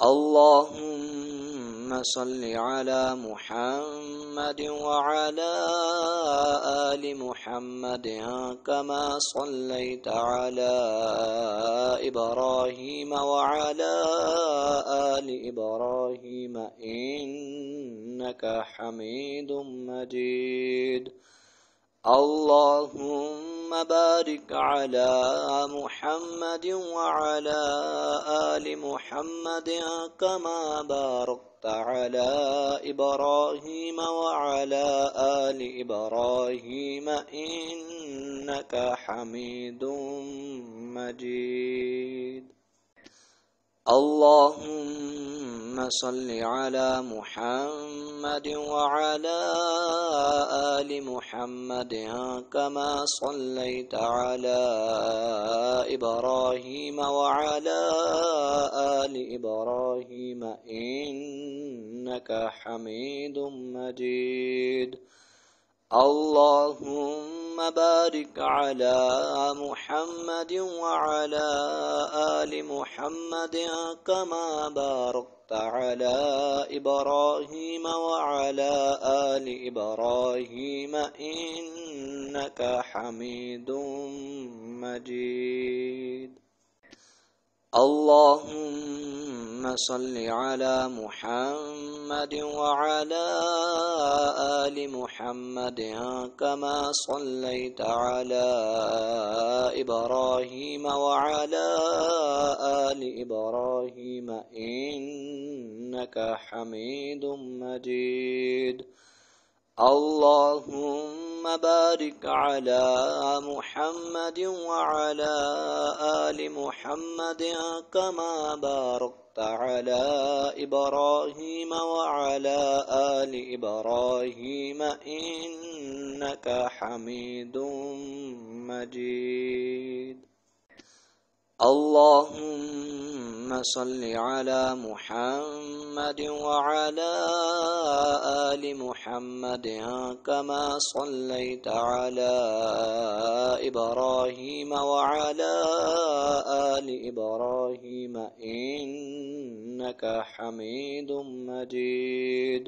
اللهم صل على محمد وعلى آل محمد كما صليت على إبراهيم وعلى آل إبراهيم إنك حميد مجيد. اللهم بارك على محمد وعلى آل محمد كما باركت على إبراهيم وعلى آل إبراهيم إنك حميد مجيد. اللهم صل على محمد وعلى آل محمد كما صليت على إبراهيم وعلى آل إبراهيم إنك حميد مجيد. اللهم بارك على محمد وعلى آل محمد كما باركت على إبراهيم وعلى آل إبراهيم إنك حميد مجيد. اللهم صل على محمد وعلى آل محمد كما صليت على إبراهيم وعلى آل إبراهيم إنك حميد مجيد. اللهم بارك على محمد وعلى آل محمد كما باركت على إبراهيم وعلى آل إبراهيم إنك حميد مجيد. اللهم صل على محمد وعلى آل محمد كما صليت على إبراهيم وعلى آل إبراهيم إنك حميد مجيد.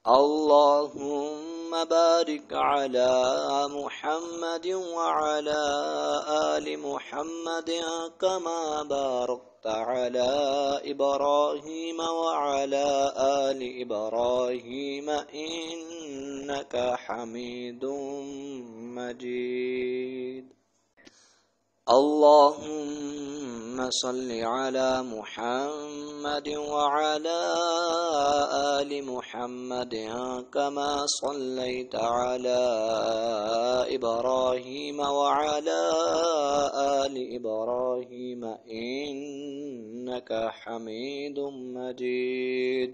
اللهم بارك على محمد وعلى آل محمد كما باركت على إبراهيم وعلى آل إبراهيم إنك حميد مجيد. اللهم صل على محمد وعلى آل محمد كما صليت على إبراهيم وعلى آل إبراهيم إنك حميد مجيد.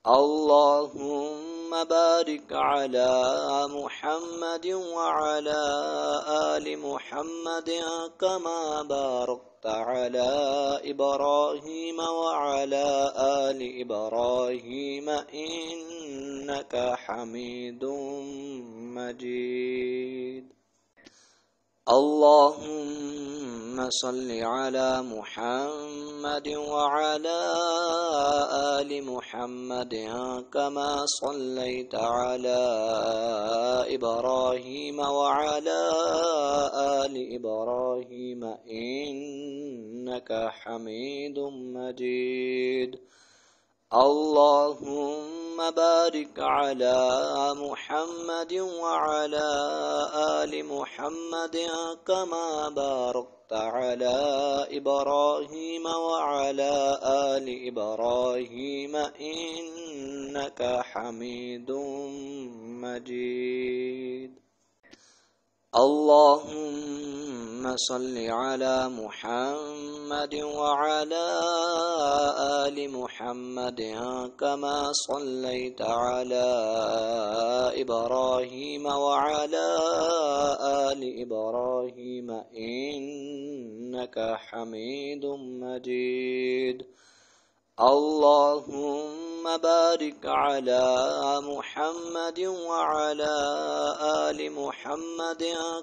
اللهم بارك على محمد وعلى آل محمد كما باركت على إبراهيم وعلى آل إبراهيم إنك حميد مجيد. اللهم صل على محمد وعلى آل محمد كما صليت على إبراهيم وعلى آل إبراهيم إنك حميد مجيد. اللهم بارك على محمد وعلى آل محمد كما باركت على إبراهيم وعلى آل إبراهيم إنك حميد مجيد. اللهم صل على محمد وعلى آل محمد كما صليت على إبراهيم وعلى آل إبراهيم إنك حميد مجيد. اللهم بارك على محمد وعلى آل محمد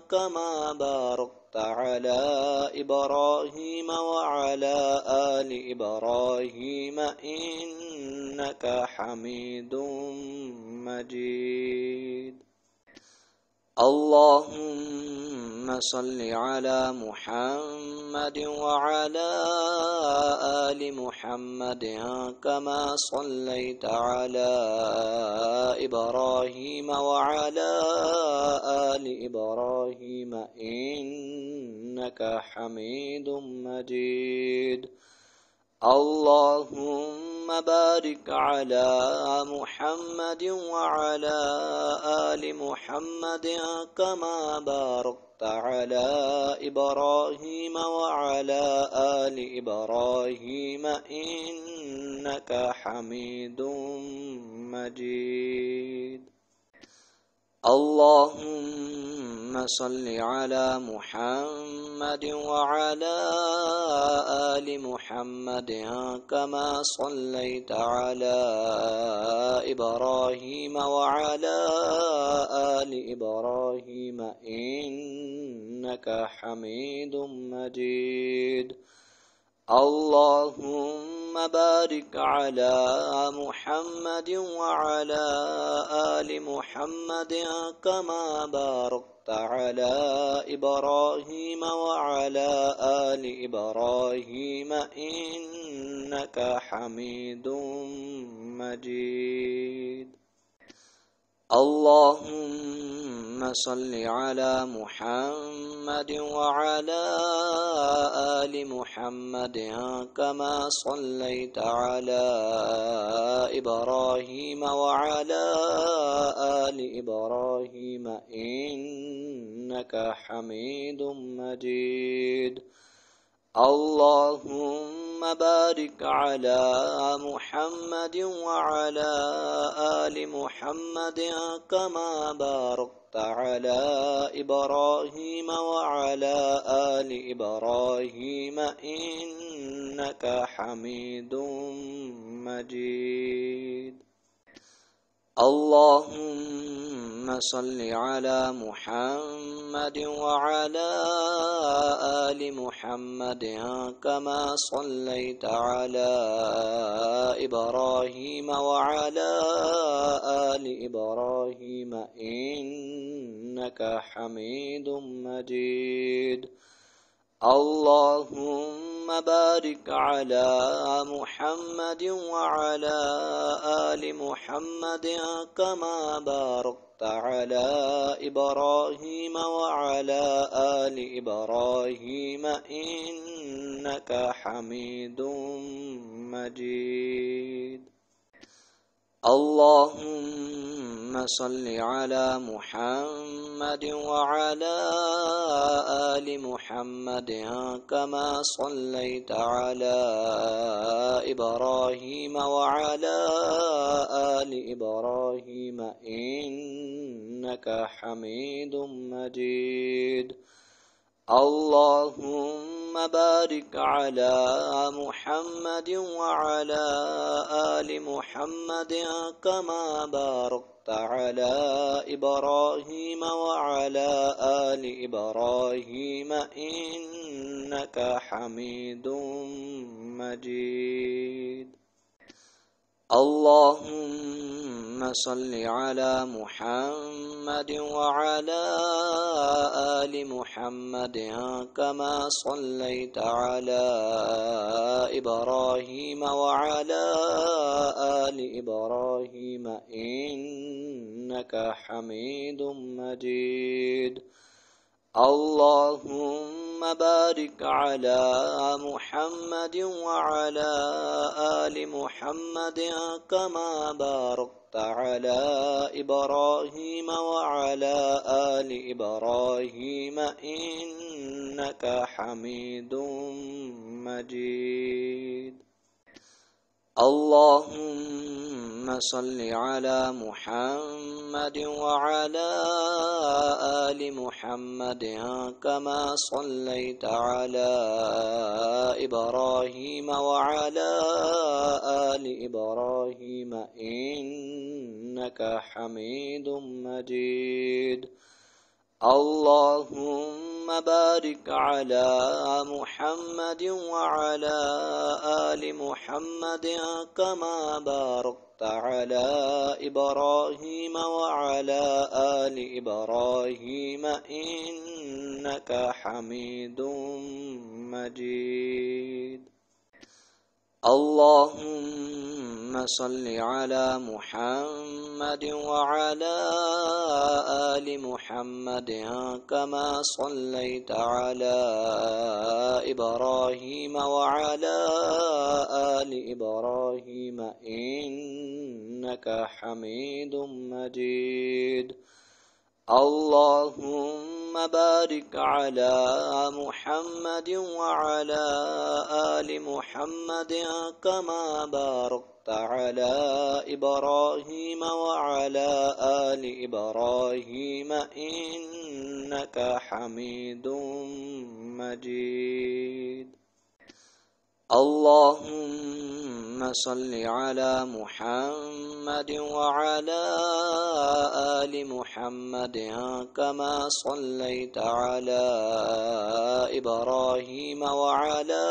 كما باركت على إبراهيم وعلى آل إبراهيم إنك حميد مجيد. اللهم صل على محمد وعلى آل محمد كما صليت على إبراهيم وعلى آل إبراهيم إنك حميد مجيد. اللهم بارك على محمد وعلى آل محمد كما باركت على إبراهيم وعلى آل إبراهيم إنك حميد مجيد. اللهم صل على محمد وعلى آل محمد كما صليت على إبراهيم وعلى آل إبراهيم إنك حميد مجيد. اللهم بارك على محمد وعلى آل محمد كما باركت على إبراهيم وعلى آل إبراهيم إنك حميد مجيد. اللهم صل على محمد وعلى آل محمد كما صليت على إبراهيم وعلى آل إبراهيم إنك حميد مجيد. اللهم بارك على محمد وعلى آل محمد كما باركت على إبراهيم وعلى آل إبراهيم إنك حميد مجيد. اللهم صل على محمد وعلى آل محمد كما صليت على إبراهيم وعلى آل إبراهيم إنك حميد مجيد. اللهم بارك على محمد وعلى آل محمد كما باركت على إبراهيم وعلى آل إبراهيم إنك حميد مجيد. اللهم صل على محمد وعلى آل محمد كما صليت على إبراهيم وعلى آل إبراهيم إنك حميد مجيد. اللهم بارك على محمد وعلى آل محمد كما باركت على إبراهيم وعلى آل إبراهيم إنك حميد مجيد. اللهم صل على محمد وعلى آل محمد كما صليت على إبراهيم وعلى آل إبراهيم إنك حميد مجيد. اللهم بارك على محمد وعلى آل محمد كما باركت على إبراهيم وعلى آل إبراهيم إنك حميد مجيد. اللهم صل على محمد وعلى آل محمد كما صليت على إبراهيم وعلى آل إبراهيم إنك حميد مجيد اللهم بارك على محمد وعلى آل محمد كما باركت على إبراهيم وعلى آل إبراهيم إنك حميد مجيد اللهم صل على محمد وعلى آل محمد كما صليت على إبراهيم وعلى آل إبراهيم إنك حميد مجيد اللهم بارك على محمد وعلى آل محمد كما باركت على إبراهيم وعلى آل إبراهيم إنك حميد مجيد اللهم صل على محمد وعلى آل محمد كما صليت على إبراهيم وعلى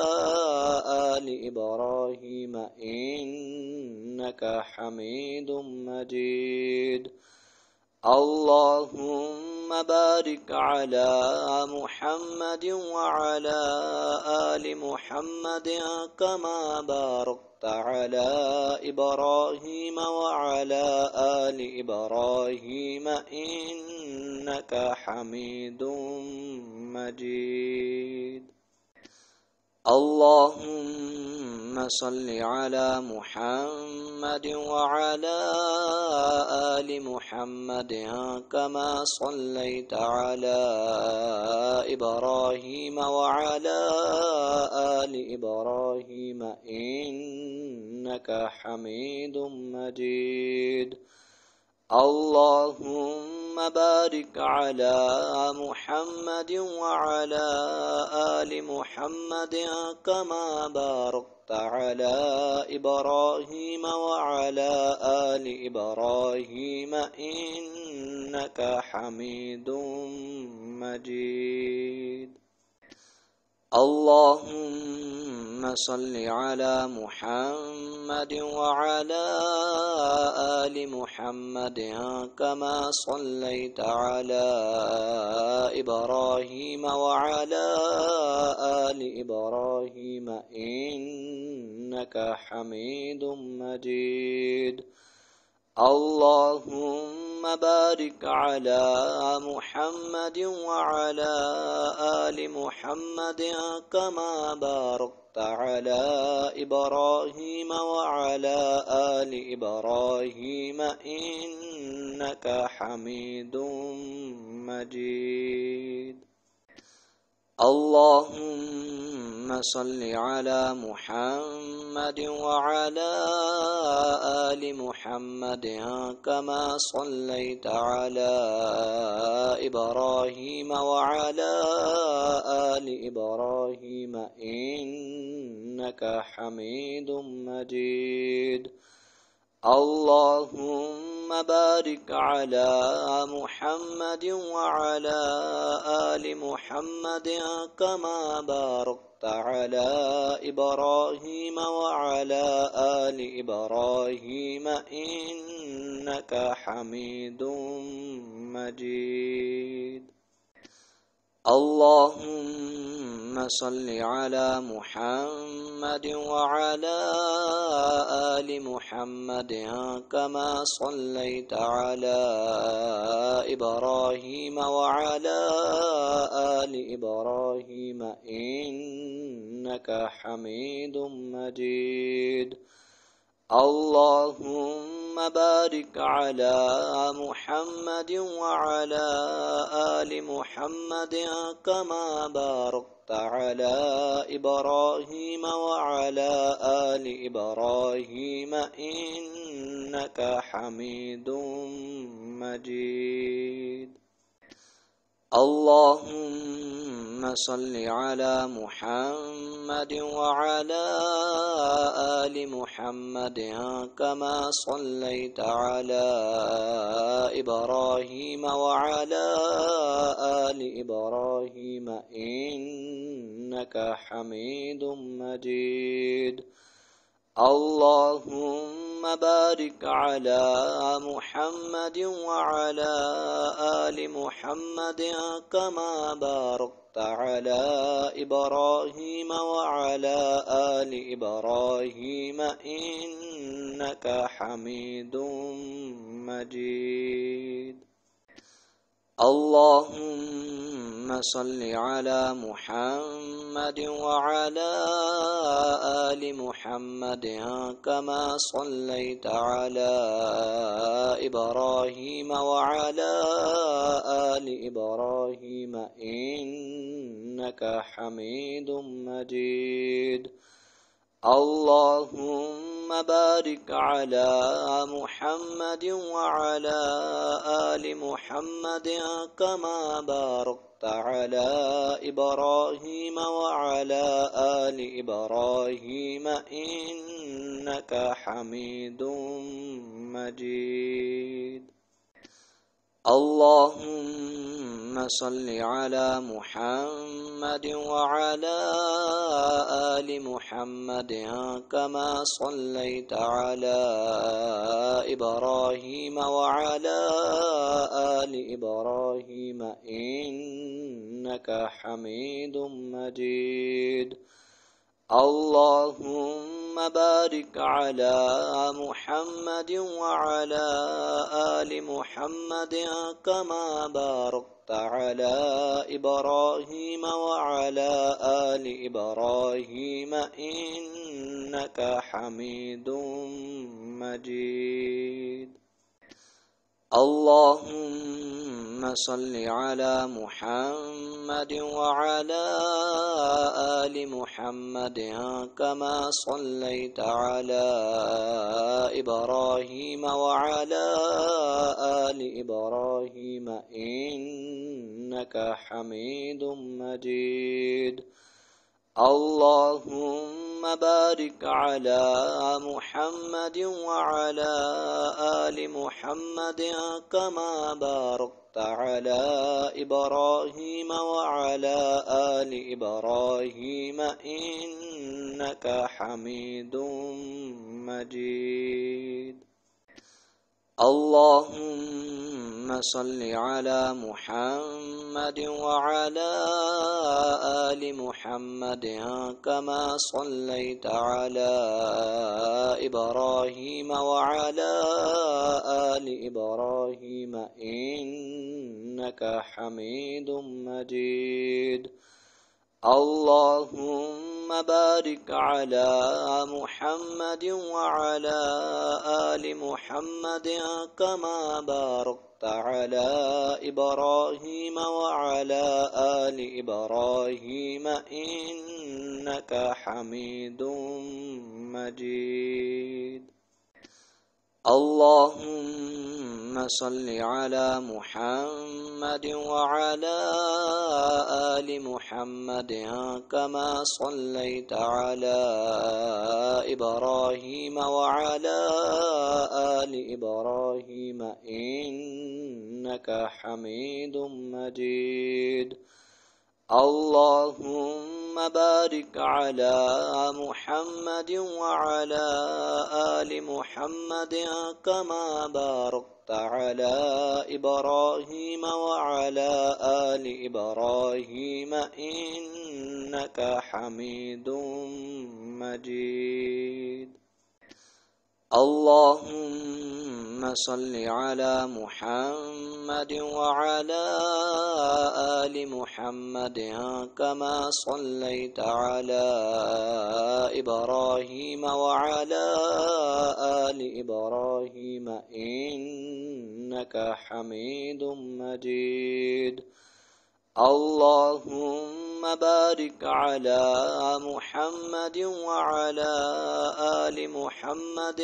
آل إبراهيم إنك حميد مجيد اللهم بارك على محمد وعلى آل محمد كما باركت على إبراهيم وعلى آل إبراهيم إنك حميد مجيد اللهم صل على محمد وعلى آل محمد كما صليت على إبراهيم وعلى آل إبراهيم إنك حميد مجيد اللهم بارك على محمد وعلى آل محمد كما باركت على إبراهيم وعلى آل إبراهيم إنك حميد مجيد اللهم صل على محمد وعلى آل محمد كما صليت على إبراهيم وعلى آل إبراهيم إنك حميد مجيد اللهم بارك على محمد وعلى آل محمد كما باركت على إبراهيم وعلى آل إبراهيم إنك حميد مجيد اللهم صل على محمد وعلى آل محمد كما صليت على إبراهيم وعلى آل إبراهيم إنك حميد مجيد اللهم بارك على محمد وعلى آل محمد كما باركت على إبراهيم وعلى آل إبراهيم إنك حميد مجيد اللهم صل على محمد وعلى آل محمد كما صليت على إبراهيم وعلى آل إبراهيم إنك حميد مجيد اللهم بارك على محمد وعلى آل محمد كما باركت على إبراهيم وعلى آل إبراهيم إنك حميد مجيد. اللهم صل على محمد وعلى آل محمد كما صليت على إبراهيم وعلى آل إبراهيم إنك حميد مجيد. اللهم بارك على محمد وعلى آل محمد كما باركت على إبراهيم وعلى آل إبراهيم إنك حميد مجيد. اللهم صل على محمد وعلى آل محمد كما صليت على إبراهيم وعلى آل إبراهيم إنك حميد مجيد. اللهم بارك على محمد وعلى آل محمد كما باركت على إبراهيم وعلى آل إبراهيم إنك حميد مجيد. اللهم صل على محمد وعلى آل محمد كما صليت على إبراهيم وعلى آل إبراهيم إنك حميد مجيد. اللهم بارك على محمد وعلى آل محمد كما باركت على إبراهيم وعلى آل إبراهيم إنك حميد مجيد. اللهم صل على محمد وعلى آل محمد كما صليت على إبراهيم وعلى آل إبراهيم إنك حميد مجيد. اللهم بارك على محمد وعلى آل محمد كما باركت على إبراهيم وعلى آل إبراهيم إنك حميد مجيد. اللهم صل على محمد وعلى آل محمد كما صليت على إبراهيم وعلى آل إبراهيم إنك حميد مجيد. اللهم بارك على محمد وعلى آل محمد كما باركت على إبراهيم وعلى آل إبراهيم إنك حميد مجيد. اللهم صل على محمد وعلى آل محمد كما صليت على إبراهيم وعلى آل إبراهيم إنك حميد مجيد. اللهم بارك على محمد وعلى آل محمد كما باركت على إبراهيم وعلى آل إبراهيم إنك حميد مجيد. اللهم صل على محمد وعلى آل محمد كما صليت على إبراهيم وعلى آل إبراهيم إنك حميد مجيد اللهم بارك على محمد وعلى آل محمد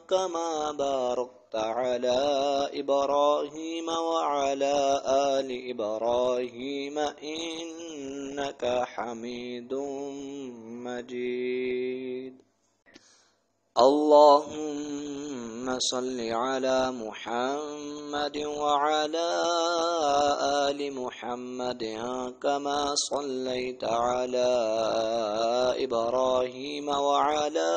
كما باركت على إبراهيم وعلى آل إبراهيم إنك حميد مجيد اللهم صل على محمد وعلى آل محمد كما صليت على إبراهيم وعلى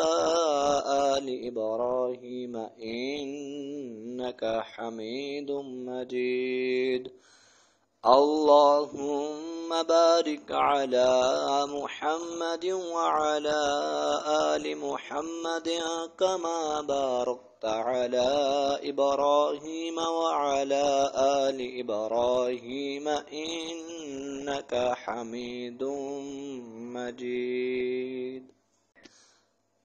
آل إبراهيم إنك حميد مجيد اللهم بارك على محمد وعلى آل محمد كما باركت على إبراهيم وعلى آل إبراهيم إنك حميد مجيد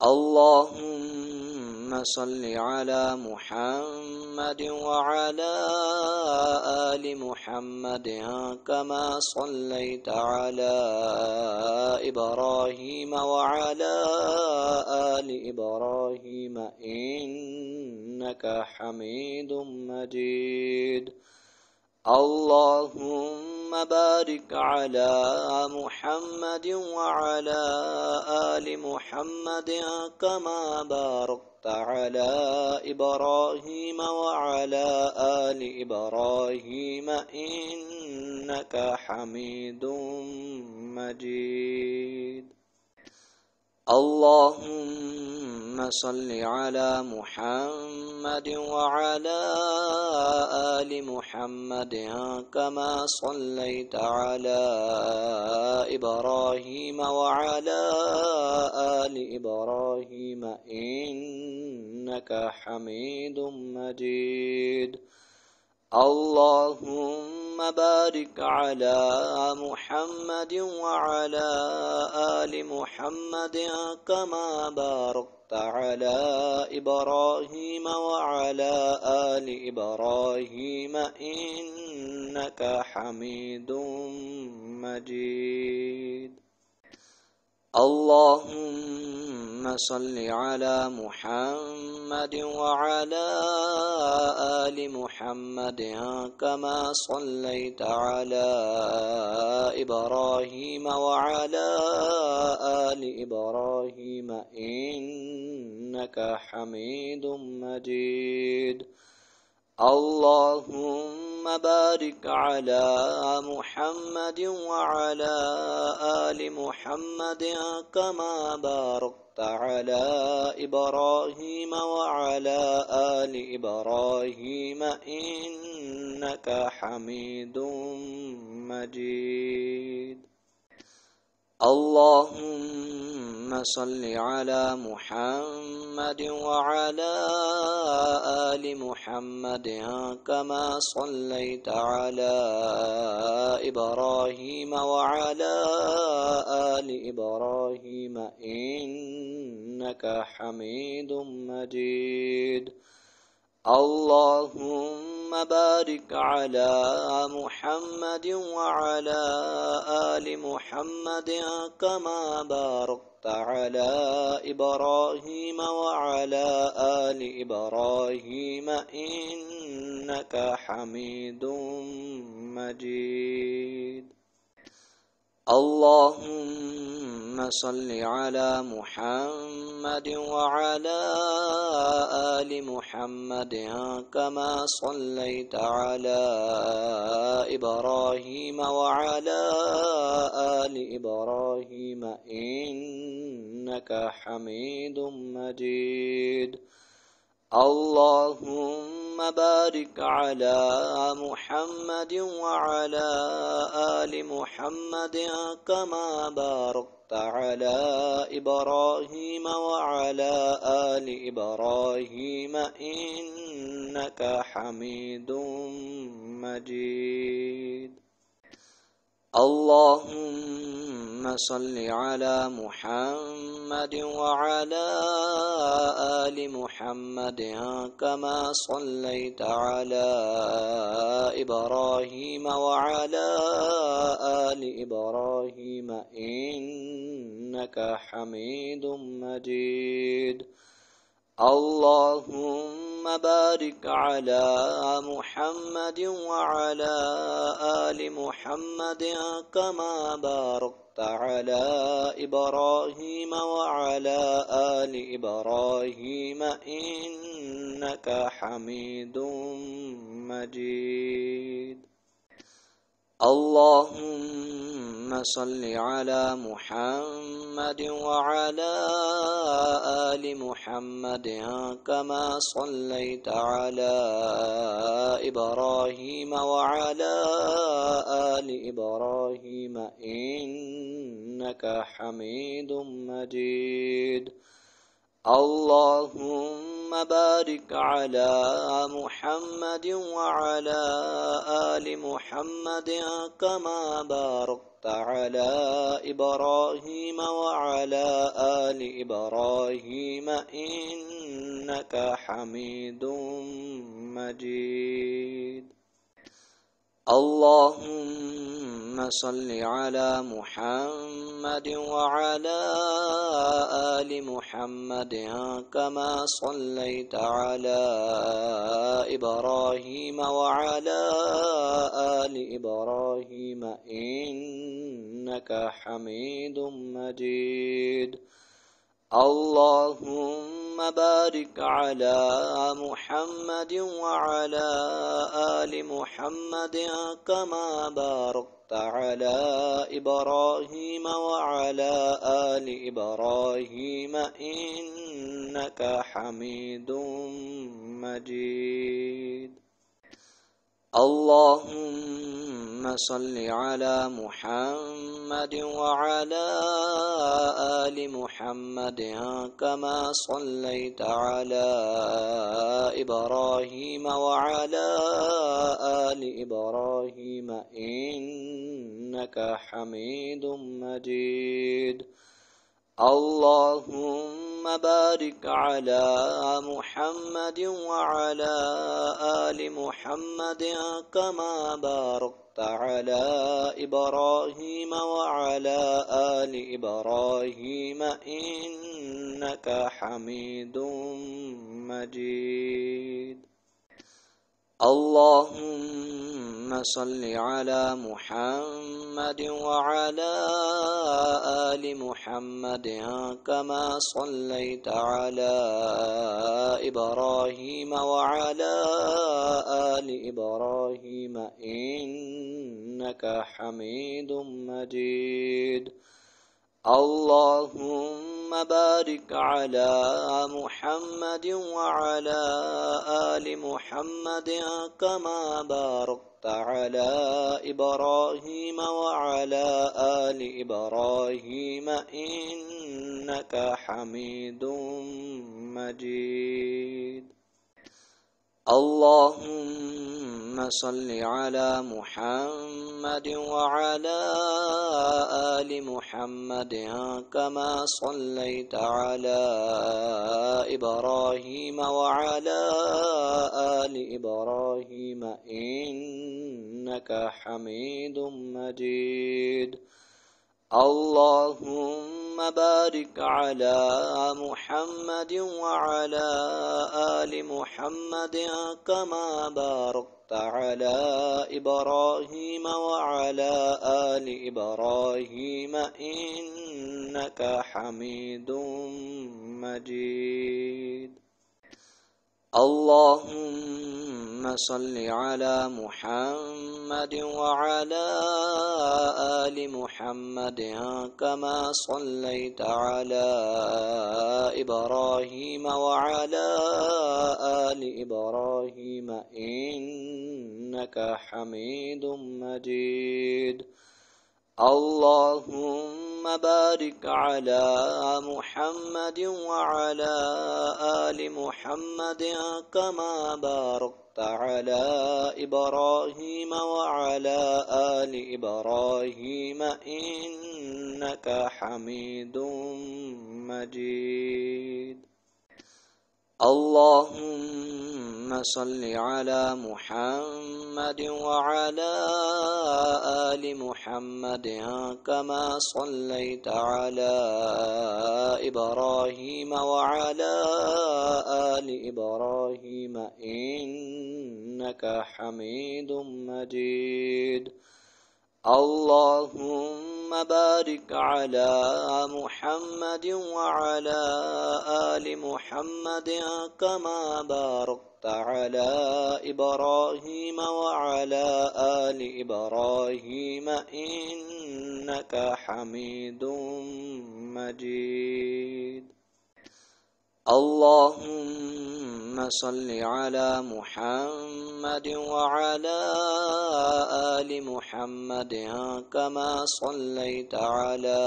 اللهم صل على محمد وعلى آل محمد كما صليت على إبراهيم وعلى آل إبراهيم إنك حميد مجيد اللهم بارك على محمد وعلى آل محمد كما باركت على إبراهيم وعلى آل إبراهيم إنك حميد مجيد اللهم صل على محمد وعلى آل محمد كما صليت على إبراهيم وعلى آل إبراهيم إنك حميد مجيد اللهم بارك على محمد وعلى آل محمد كما باركت على إبراهيم وعلى آل إبراهيم إنك حميد مجيد اللهم صل على محمد وعلى آل محمد كما صليت على إبراهيم وعلى آل إبراهيم إنك حميد مجيد اللهم بارك على محمد وعلى آل محمد كما باركت على إبراهيم وعلى آل إبراهيم إنك حميد مجيد اللهم صل على محمد وعلى آل محمد كما صليت على إبراهيم وعلى آل إبراهيم إنك حميد مجيد اللهم بارك على محمد وعلى آل محمد كما باركت على إبراهيم وعلى آل إبراهيم إنك حميد مجيد اللهم صل على محمد وعلى آل محمد كما صليت على إبراهيم وعلى آل إبراهيم إنك حميد مجيد اللهم بارك على محمد وعلى آل محمد كما باركت على إبراهيم وعلى آل إبراهيم إنك حميد مجيد. اللهم صل على محمد وعلى آل محمد كما صليت على إبراهيم وعلى آل إبراهيم إنك حميد مجيد. اللهم بارك على محمد وعلى آل محمد كما باركت على إبراهيم وعلى آل إبراهيم إنك حميد مجيد. اللهم صل على محمد وعلى آل محمد كما صليت على إبراهيم وعلى آل إبراهيم إنك حميد مجيد. اللهم بارك على محمد وعلى آل محمد كما باركت على إبراهيم وعلى آل إبراهيم إنك حميد مجيد. اللهم صل على محمد وعلى آل محمد كما صليت على إبراهيم وعلى آل إبراهيم إنك حميد مجيد. اللهم بارك على محمد وعلى آل محمد كما باركت على إبراهيم وعلى آل إبراهيم إنك حميد مجيد. اللهم صل على محمد وعلى آل محمد كما صليت على إبراهيم وعلى آل إبراهيم إنك حميد مجيد. اللهم بارك على محمد وعلى آل محمد كما باركت على إبراهيم وعلى آل إبراهيم إنك حميد مجيد. اللهم صل على محمد وعلى آل محمد كما صليت على إبراهيم وعلى آل إبراهيم إنك حميد مجيد. اللهم بارك على محمد وعلى آل محمد كما باركت على إبراهيم وعلى آل إبراهيم إنك حميد مجيد. اللهم صل على محمد وعلى آل محمد كما صليت على إبراهيم وعلى آل إبراهيم إنك حميد مجيد. اللهم بارك على محمد وعلى آل محمد كما باركت على إبراهيم وعلى آل إبراهيم إنك حميد مجيد. اللهم صل على محمد وعلى آل محمد كما صليت على إبراهيم وعلى آل إبراهيم إنك حميد مجيد. اللهم بارك على محمد وعلى آل محمد كما باركت على إبراهيم وعلى آل إبراهيم إنك حميد مجيد. اللهم صل على محمد وعلى آل محمد كما صليت على إبراهيم وعلى آل إبراهيم إنك حميد مجيد. اللهم بارك على محمد وعلى آل محمد كما باركت على إبراهيم وعلى آل إبراهيم إنك حميد مجيد. اللهم صل على محمد وعلى آل محمد كما صليت على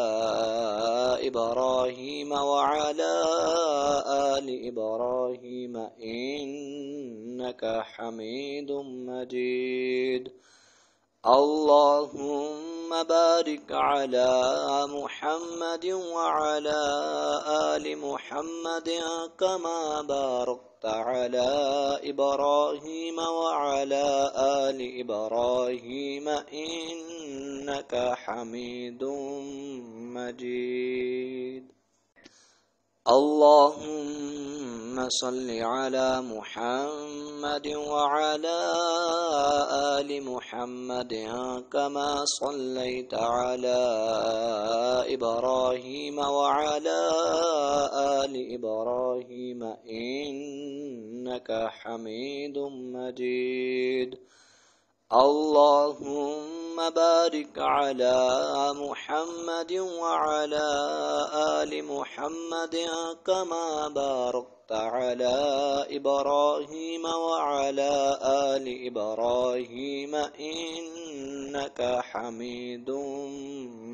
إبراهيم وعلى آل إبراهيم إنك حميد مجيد. اللهم بارك على محمد وعلى آل محمد كما باركت على إبراهيم وعلى آل إبراهيم إنك حميد مجيد. اللهم صل على محمد وعلى آل محمد كما صليت على إبراهيم وعلى آل إبراهيم إنك حميد مجيد. اللهم بارك على محمد وعلى آل محمد كما باركت على إبراهيم وعلى آل إبراهيم إنك حميد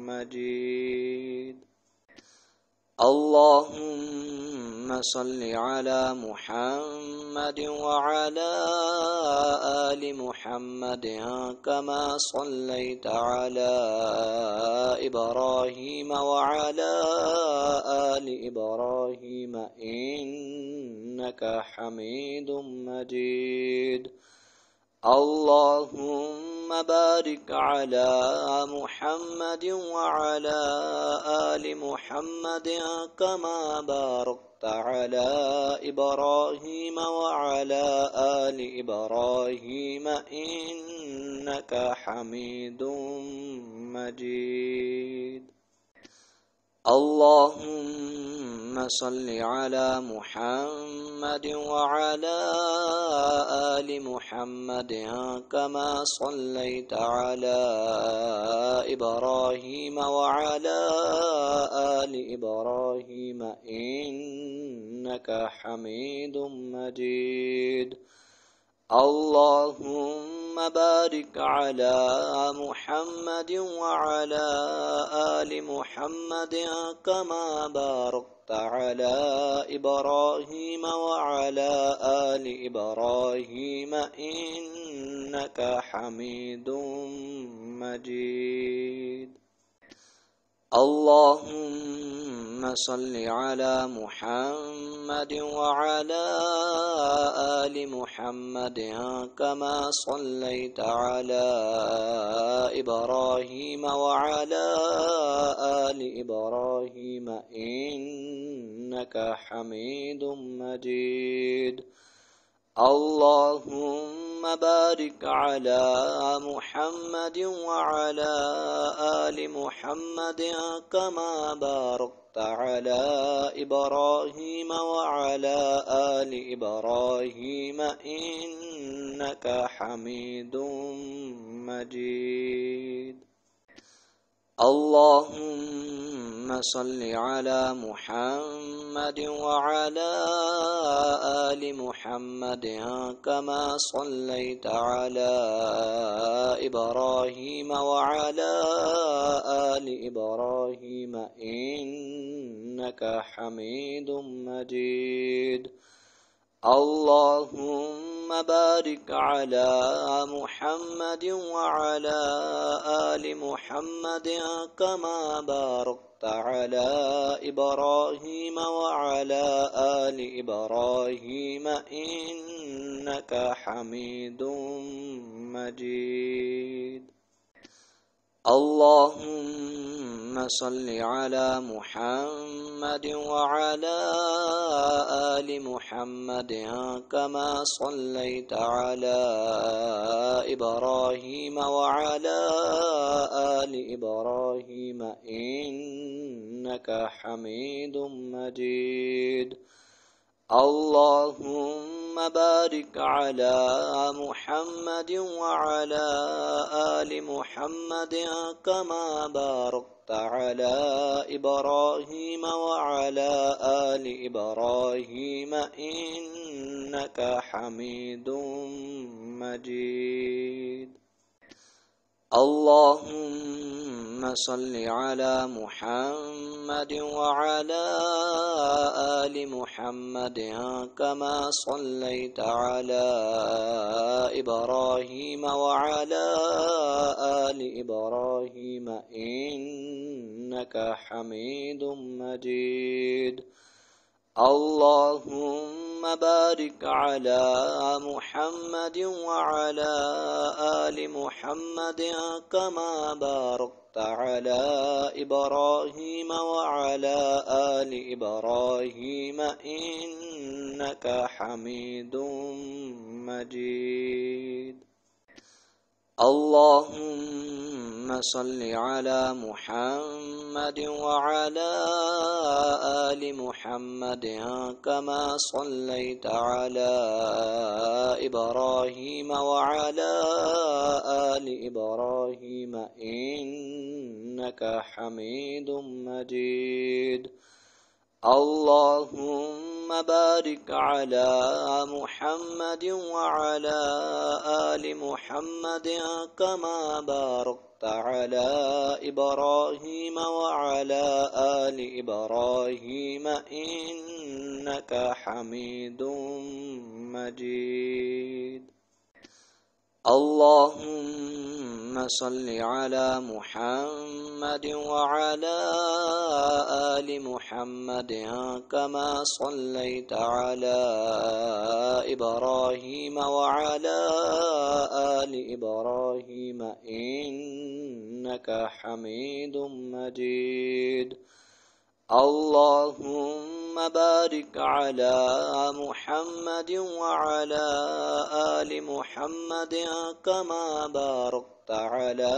مجيد. اللهم صل على محمد وعلى آل محمد كما صليت على إبراهيم وعلى آل إبراهيم إنك حميد مجيد. اللهم بارك على محمد وعلى آل محمد كما باركت على إبراهيم وعلى آل إبراهيم إنك حميد مجيد. اللهم صل على محمد وعلى آل محمد كما صليت على إبراهيم وعلى آل إبراهيم إنك حميد مجيد. اللهم بارك على محمد وعلى آل محمد كما باركت على إبراهيم وعلى آل إبراهيم إنك حميد مجيد. اللهم صل على محمد وعلى آل محمد كما صليت على إبراهيم وعلى آل إبراهيم إنك حميد مجيد. اللهم بارك على محمد وعلى آل محمد كما باركت على إبراهيم وعلى آل إبراهيم إنك حميد مجيد. اللهم صل على محمد وعلى آل محمد كما صليت على إبراهيم وعلى آل إبراهيم إنك حميد مجيد. اللهم بارك على محمد وعلى آل محمد كما باركت على إبراهيم وعلى آل إبراهيم إنك حميد مجيد. اللهم صل على محمد وعلى آل محمد كما صليت على إبراهيم وعلى آل إبراهيم إنك حميد مجيد. اللهم بارك على محمد وعلى آل محمد كما باركت على إبراهيم وعلى آل إبراهيم إنك حميد مجيد. اللهم صل على محمد وعلى آل محمد كما صليت على إبراهيم وعلى آل إبراهيم إنك حميد مجيد. اللهم بارك على محمد وعلى آل محمد كما باركت على إبراهيم وعلى آل إبراهيم إنك حميد مجيد. اللهم صل على محمد وعلى آل محمد كما صليت على إبراهيم وعلى آل إبراهيم إنك حميد مجيد. اللهم بارك على محمد وعلى آل محمد كما باركت على إبراهيم وعلى آل إبراهيم إنك حميد مجيد. اللهم صل على محمد وعلى آل محمد كما صليت على إبراهيم وعلى آل إبراهيم إنك حميد مجيد. اللهم بارك على محمد وعلى آل محمد كما باركت على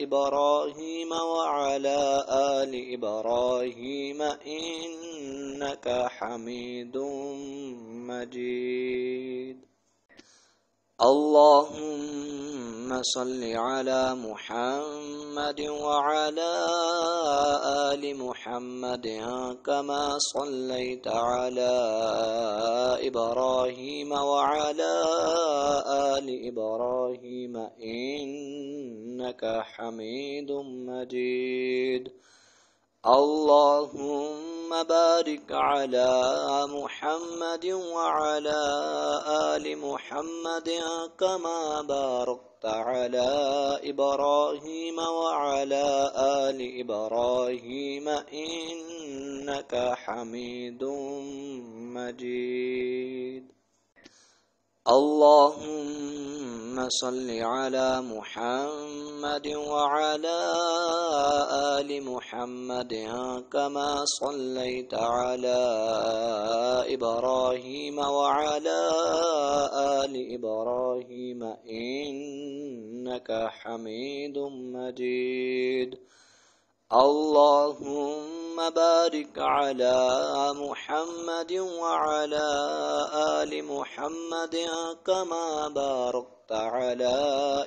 إبراهيم وعلى آل إبراهيم إنك حميد مجيد. اللهم صل على محمد وعلى آل محمد كما صليت على إبراهيم وعلى آل إبراهيم إنك حميد مجيد. اللهم بارك على محمد وعلى آل محمد كما باركت على إبراهيم وعلى آل إبراهيم إنك حميد مجيد. اللهم صل على محمد وعلى آل محمد كما صليت على إبراهيم وعلى آل إبراهيم إنك حميد مجيد. اللهم بارك على محمد وعلى آل محمد كما باركت على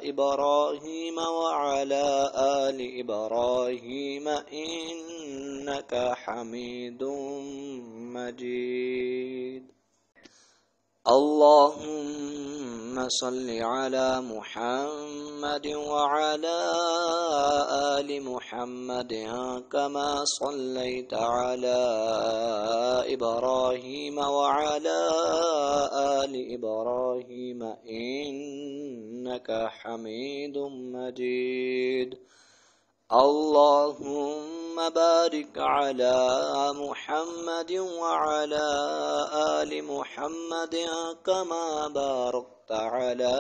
إبراهيم وعلى آل إبراهيم إنك حميد مجيد. اللهم صل على محمد وعلى آل محمد كما صليت على إبراهيم وعلى آل إبراهيم إنك حميد مجيد. اللهم بارك على محمد وعلى آل محمد كما باركت على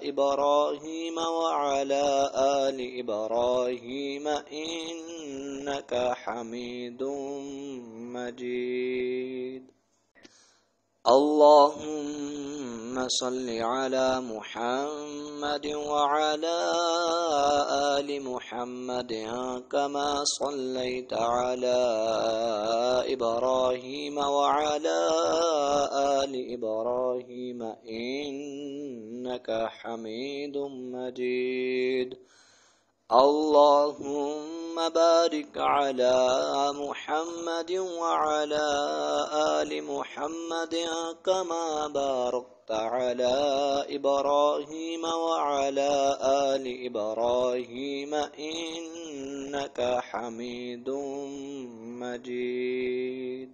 إبراهيم وعلى آل إبراهيم إنك حميد مجيد. اللهم صل على محمد وعلى آل محمد كما صليت على إبراهيم وعلى آل إبراهيم إنك حميد مجيد. اللهم بارك على محمد وعلى آل محمد كما باركت على إبراهيم وعلى آل إبراهيم إنك حميد مجيد.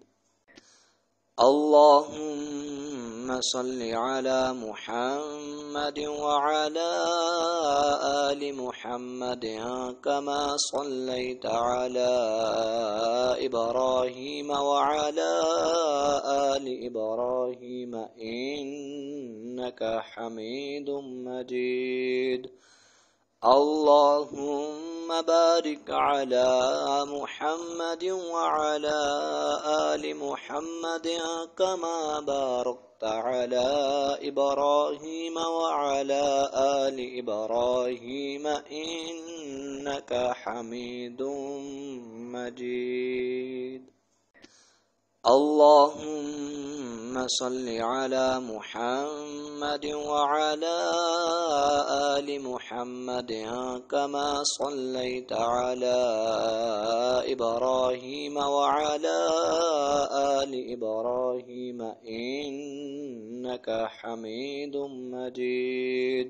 اللهم صل على محمد وعلى آل محمد كما صليت على إبراهيم وعلى آل إبراهيم إنك حميد مجيد. اللهم بارك على محمد وعلى آل محمد كما باركت على إبراهيم وعلى آل إبراهيم إنك حميد مجيد. اللهم صل على محمد وعلى آل محمد كما صليت على إبراهيم وعلى آل إبراهيم إنك حميد مجيد.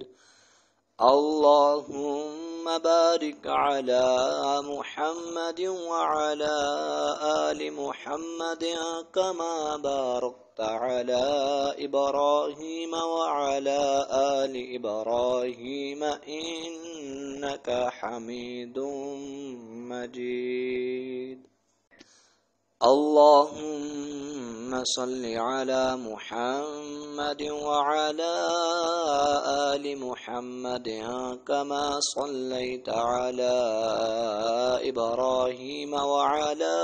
اللهم بارك على محمد وعلى آل محمد كما باركت على إبراهيم وعلى آل إبراهيم إنك حميد مجيد. اللهم صل على محمد وعلى آل محمد كما صليت على إبراهيم وعلى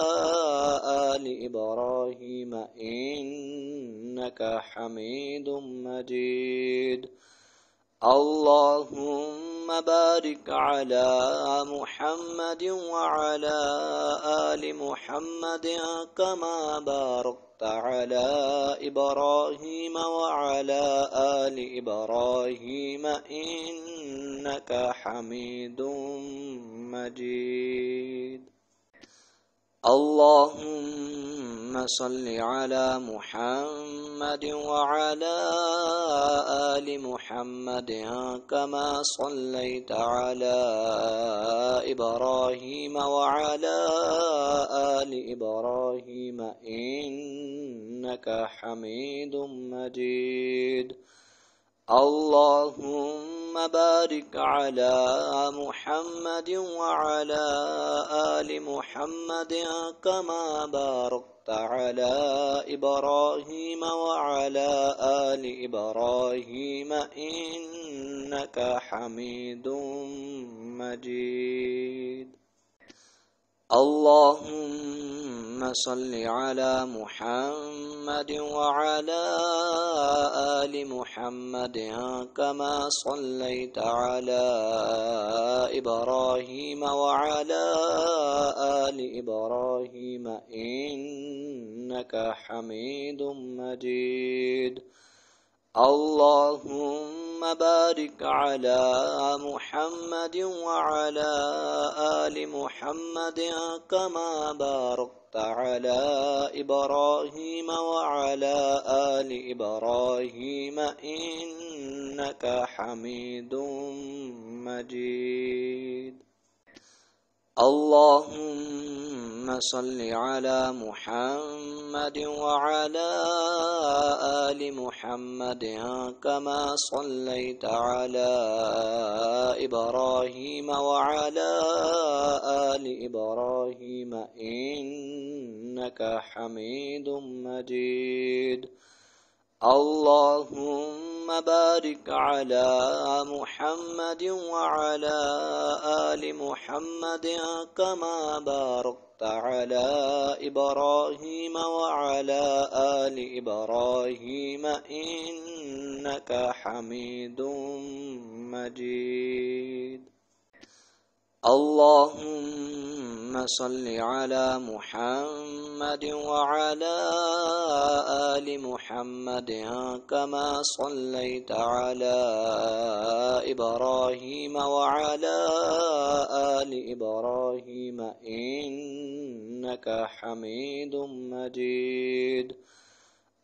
آل إبراهيم إنك حميد مجيد. اللهم بارك على محمد وعلى آل محمد كما باركت على إبراهيم وعلى آل إبراهيم إنك حميد مجيد. اللهم صل على محمد وعلى آل محمد كما صليت على إبراهيم وعلى آل إبراهيم إنك حميد مجيد. اللهم بارك على محمد وعلى آل محمد كما باركت على إبراهيم وعلى آل إبراهيم إنك حميد مجيد. اللهم صل على محمد وعلى آل محمد كما صليت على إبراهيم وعلى آل إبراهيم إنك حميد مجيد. اللهم بارك على محمد وعلى آل محمد كما باركت على إبراهيم وعلى آل إبراهيم إنك حميد مجيد. اللهم صل على محمد وعلى آل محمد كما صليت على إبراهيم وعلى آل إبراهيم إنك حميد مجيد. اللهم بارك على محمد وعلى آل محمد كما باركت على إبراهيم وعلى آل إبراهيم إنك حميد مجيد. اللهم صل على محمد وعلى آل محمد كما صليت على إبراهيم وعلى آل إبراهيم إنك حميد مجيد.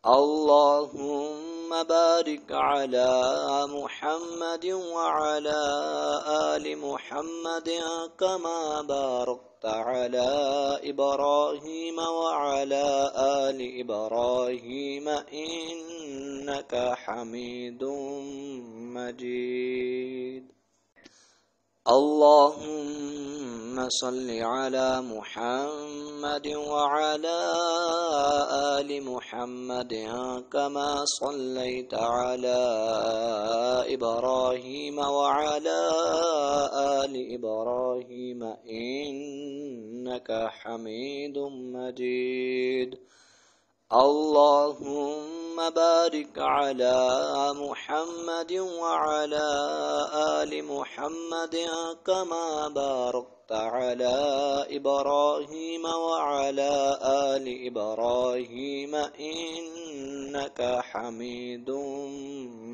اللهم بارك على محمد وعلى آل محمد كما باركت على إبراهيم وعلى آل إبراهيم إنك حميد مجيد. اللهم صل على محمد وعلى آل محمد كما صليت على إبراهيم وعلى آل إبراهيم إنك حميد مجيد. اللهم بارك على محمد وعلى آل محمد كما باركت على إبراهيم وعلى آل إبراهيم إنك حميد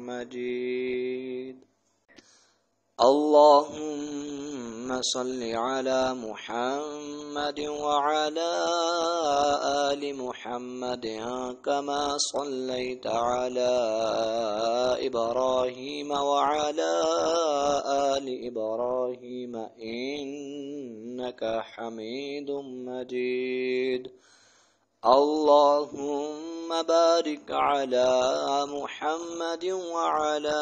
مجيد. اللهم صل على محمد وعلى آل محمد كما صليت على إبراهيم وعلى آل إبراهيم إنك حميد مجيد. اللهم بارك على محمد وعلى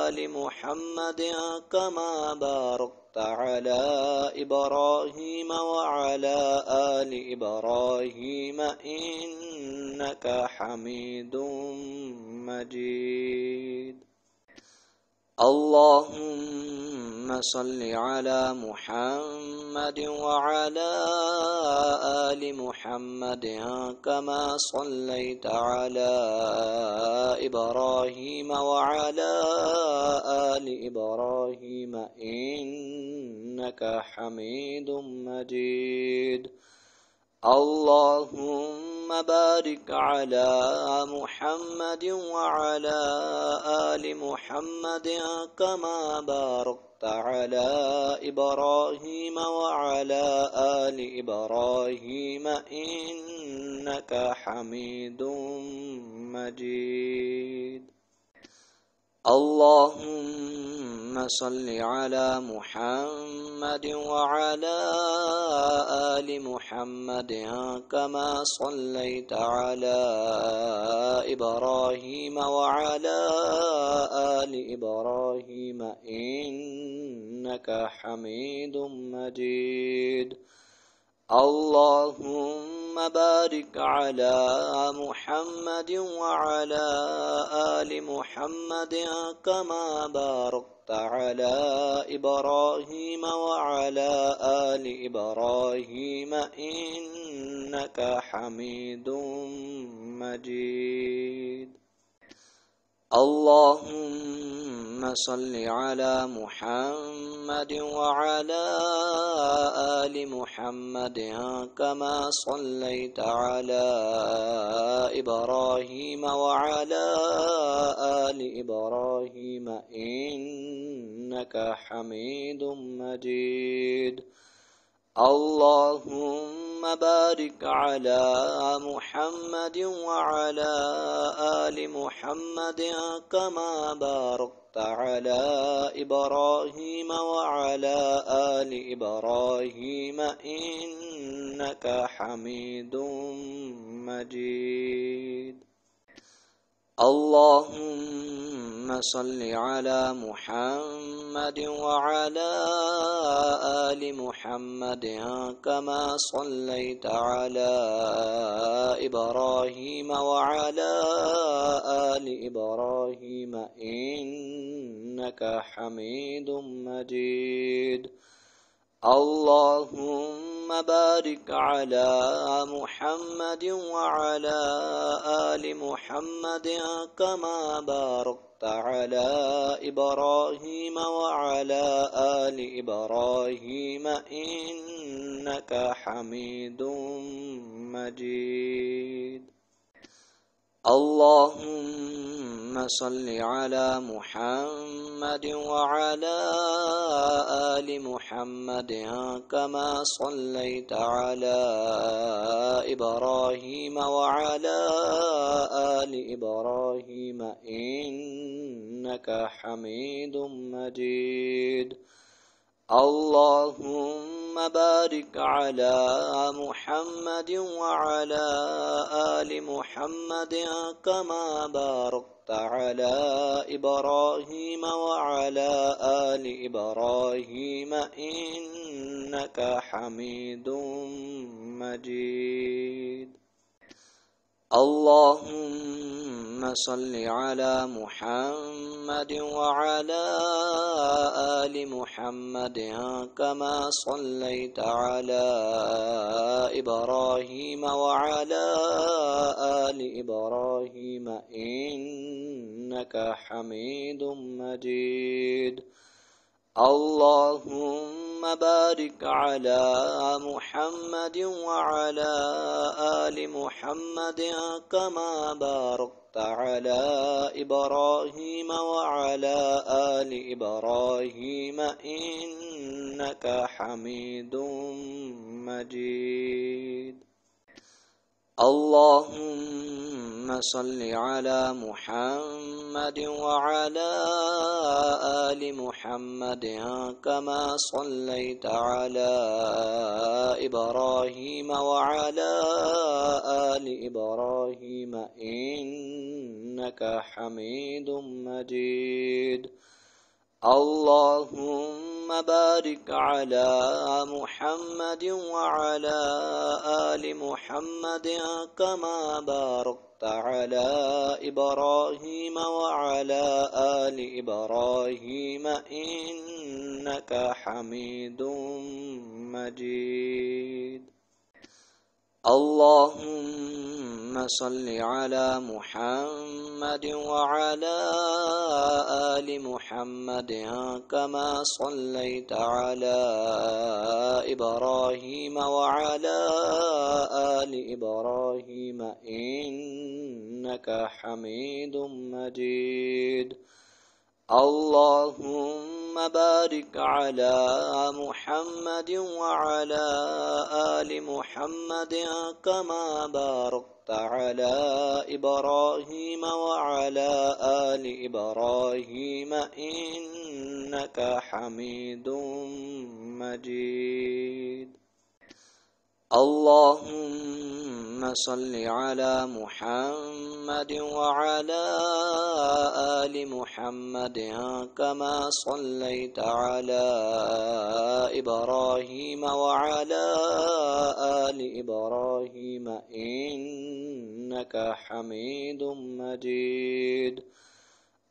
آل محمد كما باركت على إبراهيم وعلى آل إبراهيم إنك حميد مجيد. اللهم صل على محمد وعلى آل محمد كما صليت على إبراهيم وعلى آل إبراهيم إنك حميد مجيد. اللهم بارك على محمد وعلى آل محمد كما باركت على إبراهيم وعلى آل إبراهيم إنك حميد مجيد. اللهم صل على محمد وعلى آل محمد كما صليت على إبراهيم وعلى آل إبراهيم إنك حميد مجيد اللهم بارك على محمد وعلى آل محمد كما باركت على إبراهيم وعلى آل إبراهيم إنك حميد مجيد اللهم صل على محمد وعلى آل محمد كما صليت على إبراهيم وعلى آل إبراهيم إنك حميد مجيد اللهم بارك على محمد وعلى آل محمد كما باركت على إبراهيم وعلى آل إبراهيم إنك حميد مجيد اللهم صل على محمد وعلى آل محمد كما صليت على إبراهيم وعلى آل إبراهيم إنك حميد مجيد اللهم بارك على محمد وعلى آل محمد كما باركت على إبراهيم وعلى آل إبراهيم إنك حميد مجيد اللهم صل على محمد وعلى آل محمد كما صليت على إبراهيم وعلى آل إبراهيم إنك حميد مجيد اللهم بارك على محمد وعلى آل محمد كما باركت على إبراهيم وعلى آل إبراهيم إنك حميد مجيد اللهم صل على محمد وعلى آل محمد كما صليت على إبراهيم وعلى آل إبراهيم إنك حميد مجيد اللهم بارك على محمد وعلى آل محمد كما باركت على إبراهيم وعلى آل إبراهيم إنك حميد مجيد اللهم صل على محمد وعلى آل محمد كما صليت على إبراهيم وعلى آل إبراهيم إنك حميد مجيد اللهم بارك على محمد وعلى آل محمد كما باركت على إبراهيم وعلى آل إبراهيم إنك حميد مجيد اللهم صل على محمد وعلى آل محمد كما صليت على إبراهيم وعلى آل إبراهيم إنك حميد مجيد اللهم بارك على محمد وعلى آل محمد كما باركت على إبراهيم وعلى آل إبراهيم إنك حميد مجيد. اللهم صل على محمد وعلى آل محمد كما صليت على إبراهيم وعلى آل إبراهيم إنك حميد مجيد.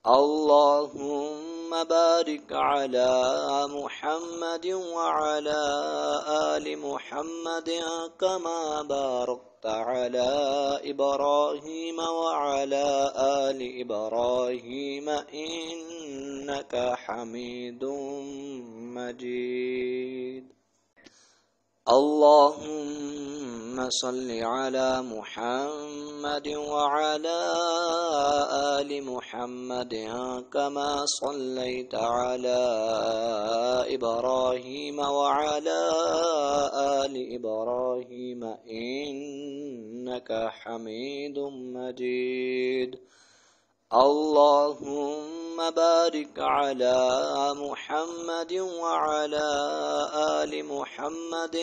اللهم بارك على محمد وعلى آل محمد كما باركت على إبراهيم وعلى آل إبراهيم إنك حميد مجيد. اللهم صل على محمد وعلى آل محمد كما صليت على إبراهيم وعلى آل إبراهيم إنك حميد مجيد. اللهم بارك على محمد وعلى آل محمد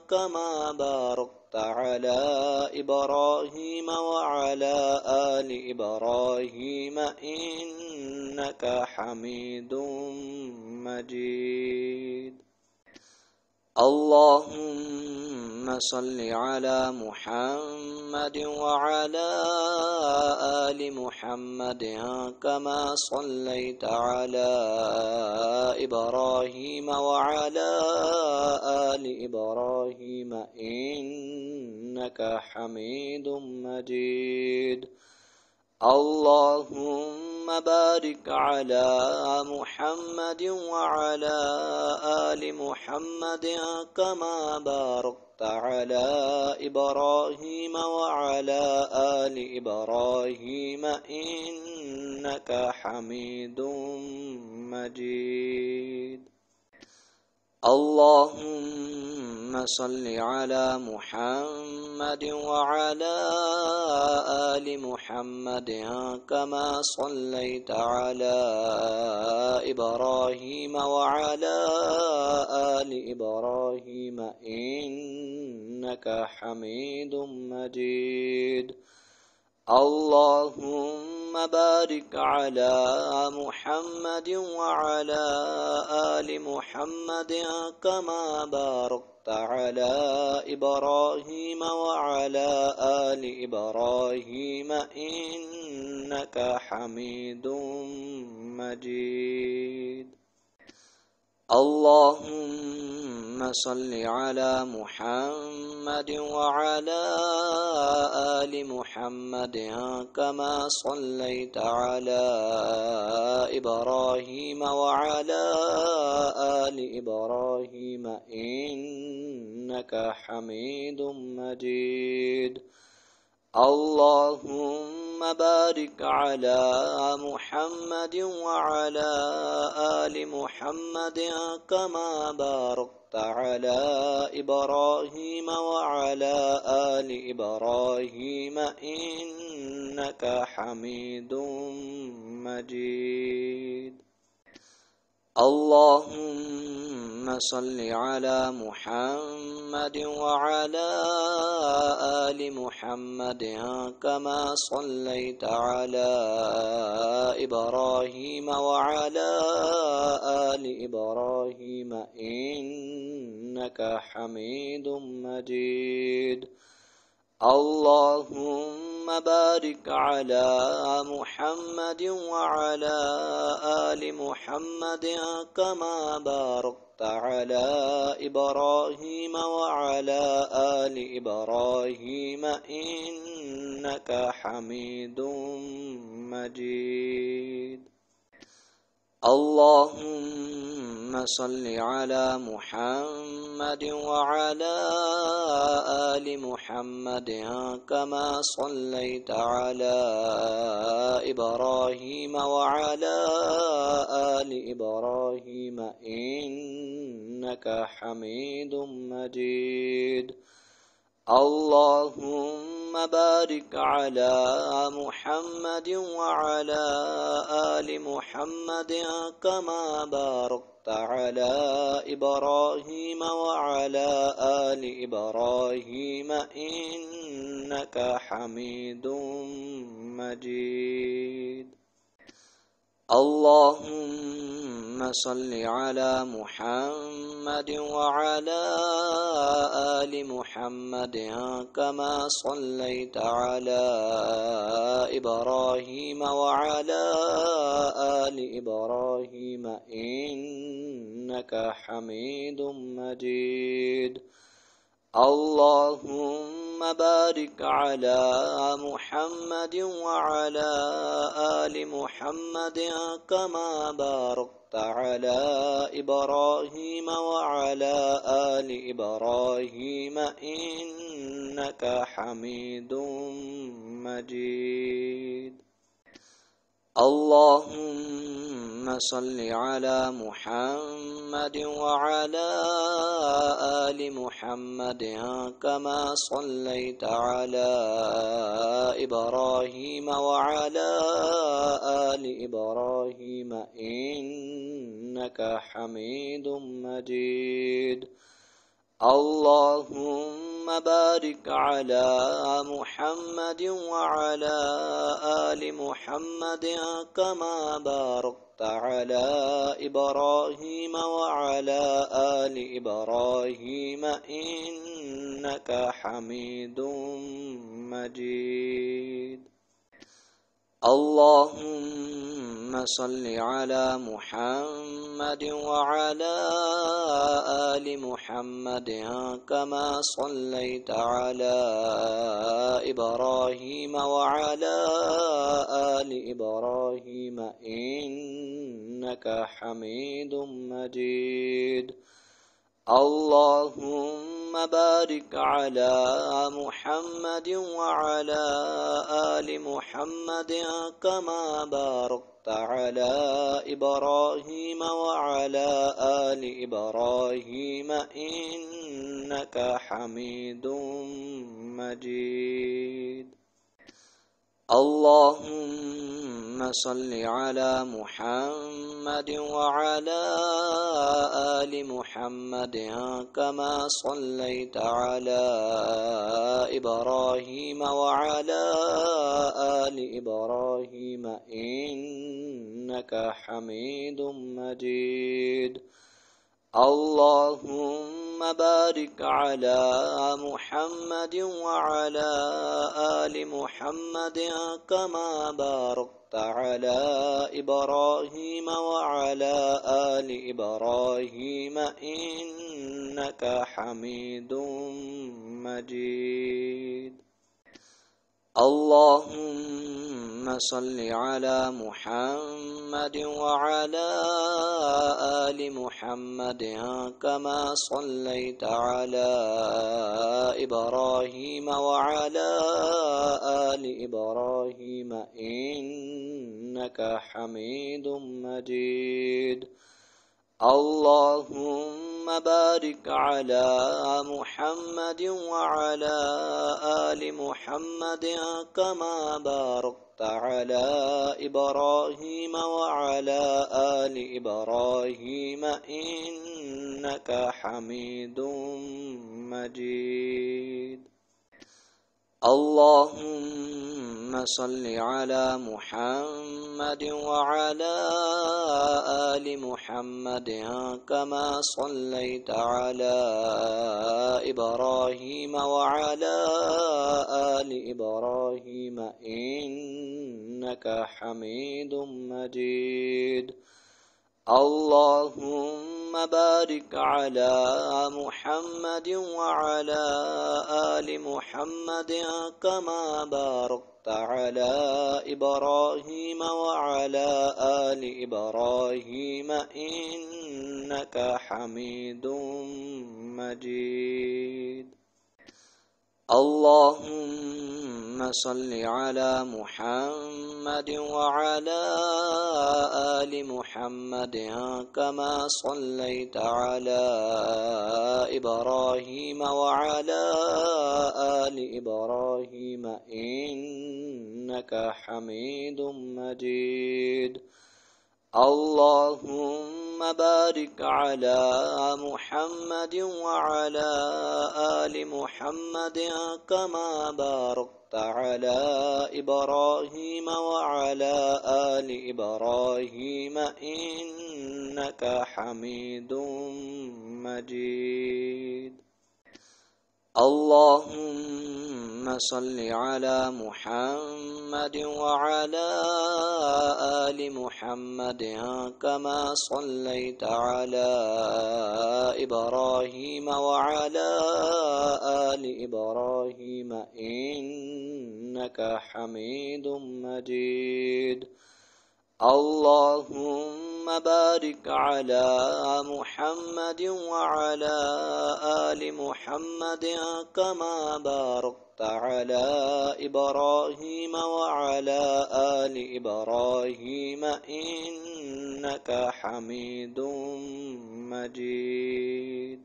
كما باركت على إبراهيم وعلى آل إبراهيم إنك حميد مجيد. اللهم صل على محمد وعلى آل محمد كما صليت على إبراهيم وعلى آل إبراهيم إنك حميد مجيد. اللهم بارك على محمد وعلى آل محمد كما باركت على إبراهيم وعلى آل إبراهيم إنك حميد مجيد. اللهم صل على محمد وعلى آل محمد كما صليت على إبراهيم وعلى آل إبراهيم إنك حميد مجيد. اللهم بارك على محمد وعلى آل محمد كما باركت على إبراهيم وعلى آل إبراهيم إنك حميد مجيد. اللهم صل على محمد وعلى آل محمد كما صليت على إبراهيم وعلى آل إبراهيم إنك حميد مجيد. اللهم بارك على محمد وعلى آل محمد كما باركت على إبراهيم وعلى آل إبراهيم إنك حميد مجيد. اللهم صل على محمد وعلى آل محمد كما صليت على إبراهيم وعلى آل إبراهيم إنك حميد مجيد. اللهم بارك على محمد وعلى آل محمد كما باركت على إبراهيم وعلى آل إبراهيم إنك حميد مجيد. اللهم صل على محمد وعلى آل محمد كما صليت على إبراهيم وعلى آل إبراهيم إنك حميد مجيد. اللهم بارك على محمد وعلى آل محمد كما باركت على إبراهيم وعلى آل إبراهيم إنك حميد مجيد. اللهم صل على محمد وعلى آل محمد كما صليت على إبراهيم وعلى آل إبراهيم إنك حميد مجيد. اللهم بارك على محمد وعلى آل محمد كما باركت على إبراهيم وعلى آل إبراهيم إنك حميد مجيد. اللهم صل على محمد وعلى آل محمد كما صليت على إبراهيم وعلى آل إبراهيم إنك حميد مجيد. اللهم بارك على محمد وعلى آل محمد كما باركت على إبراهيم وعلى آل إبراهيم إنك حميد مجيد. اللهم صل على محمد وعلى آل محمد كما صليت على إبراهيم وعلى آل إبراهيم إنك حميد مجيد. اللهم بارك على محمد وعلى آل محمد كما باركت على إبراهيم وعلى آل إبراهيم إنك حميد مجيد. اللهم صل على محمد وعلى آل محمد كما صليت على إبراهيم وعلى آل إبراهيم إنك حميد مجيد. اللهم بارك على محمد وعلى آل محمد كما باركت على إبراهيم وعلى آل إبراهيم إنك حميد مجيد. اللهم صل على محمد وعلى آل محمد كما صليت على إبراهيم وعلى آل إبراهيم إنك حميد مجيد. اللهم بارك على محمد وعلى آل محمد كما باركت على إبراهيم وعلى آل إبراهيم إنك حميد مجيد. اللهم صل على محمد وعلى آل محمد كما صليت على إبراهيم وعلى آل إبراهيم إنك حميد مجيد. اللهم بارك على محمد وعلى آل محمد كما باركت على إبراهيم وعلى آل إبراهيم إنك حميد مجيد. اللهم صل على محمد وعلى آل محمد كما صليت على إبراهيم وعلى آل إبراهيم إنك حميد مجيد. اللهم بارك على محمد وعلى آل محمد كما باركت على إبراهيم وعلى آل إبراهيم إنك حميد مجيد. اللهم صل على محمد وعلى آل محمد كما صليت على إبراهيم وعلى آل إبراهيم إنك حميد مجيد. اللهم بارك على محمد وعلى آل محمد كما باركت على إبراهيم وعلى آل إبراهيم إنك حميد مجيد.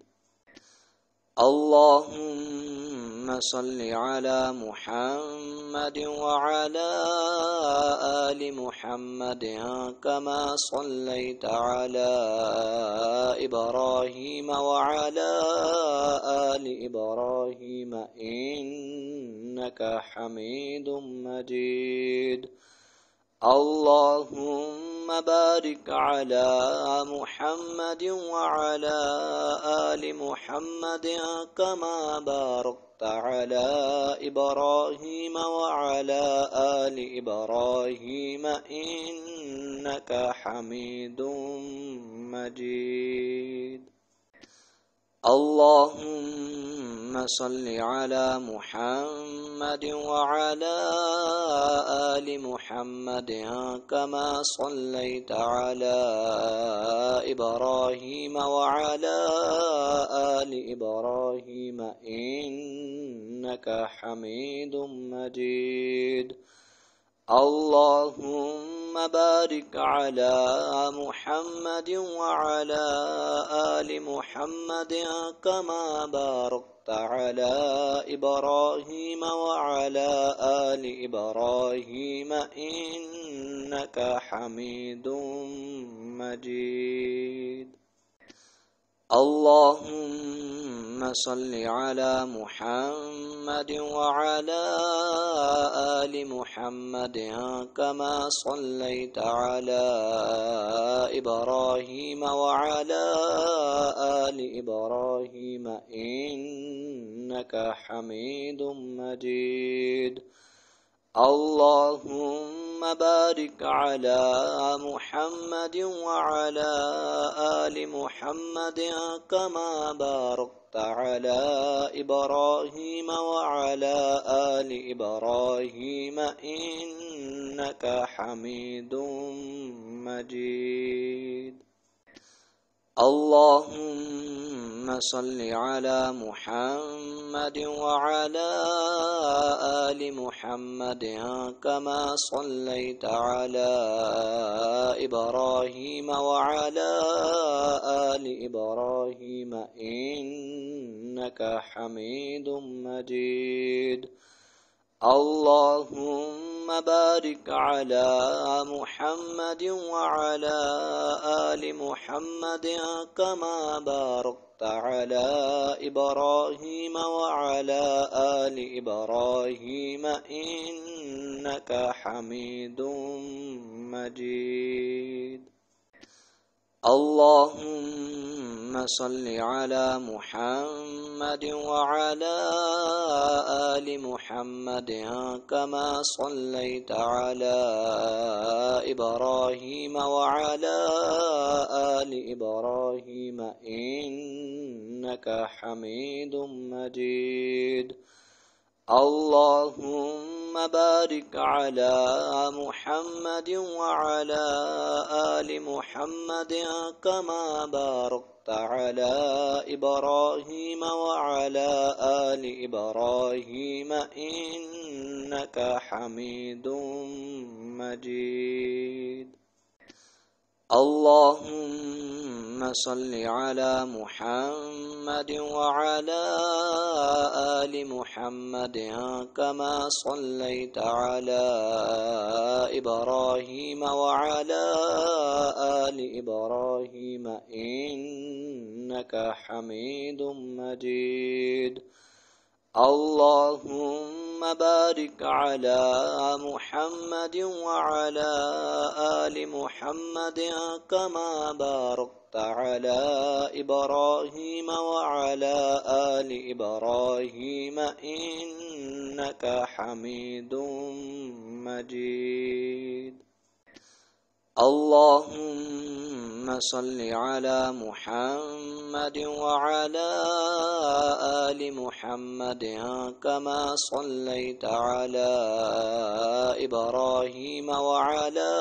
اللهم صل على محمد وعلى آل محمد كما صليت على إبراهيم وعلى آل إبراهيم إنك حميد مجيد. اللهم بارك على محمد وعلى آل محمد كما باركت على إبراهيم وعلى آل إبراهيم إنك حميد مجيد. اللهم صل على محمد وعلى آل محمد كما صليت على إبراهيم وعلى آل إبراهيم إنك حميد مجيد. اللهم بارك على محمد وعلى آل محمد كما باركت على إبراهيم وعلى آل إبراهيم إنك حميد مجيد. اللهم صل على محمد وعلى آل محمد كما صليت على إبراهيم وعلى آل إبراهيم إنك حميد مجيد. اللهم بارك على محمد وعلى آل محمد كما باركت على إبراهيم وعلى آل إبراهيم إنك حميد مجيد. اللهم صل على محمد وعلى آل محمد كما صليت على إبراهيم وعلى آل إبراهيم إنك حميد مجيد. اللهم بارك على محمد وعلى آل محمد كما باركت على إبراهيم وعلى آل إبراهيم إنك حميد مجيد. اللهم صل على محمد وعلى آل محمد كما صليت على إبراهيم وعلى آل إبراهيم إنك حميد مجيد. اللهم بارك على محمد وعلى آل محمد كما باركت على إبراهيم وعلى آل إبراهيم إنك حميد مجيد. اللهم صل على محمد وعلى آل محمد كما صليت على إبراهيم وعلى آل إبراهيم إنك حميد مجيد. اللهم بارك على محمد وعلى آل محمد كما باركت على إبراهيم وعلى آل إبراهيم إنك حميد مجيد. اللهم صل على محمد وعلى آل محمد كما صليت على إبراهيم وعلى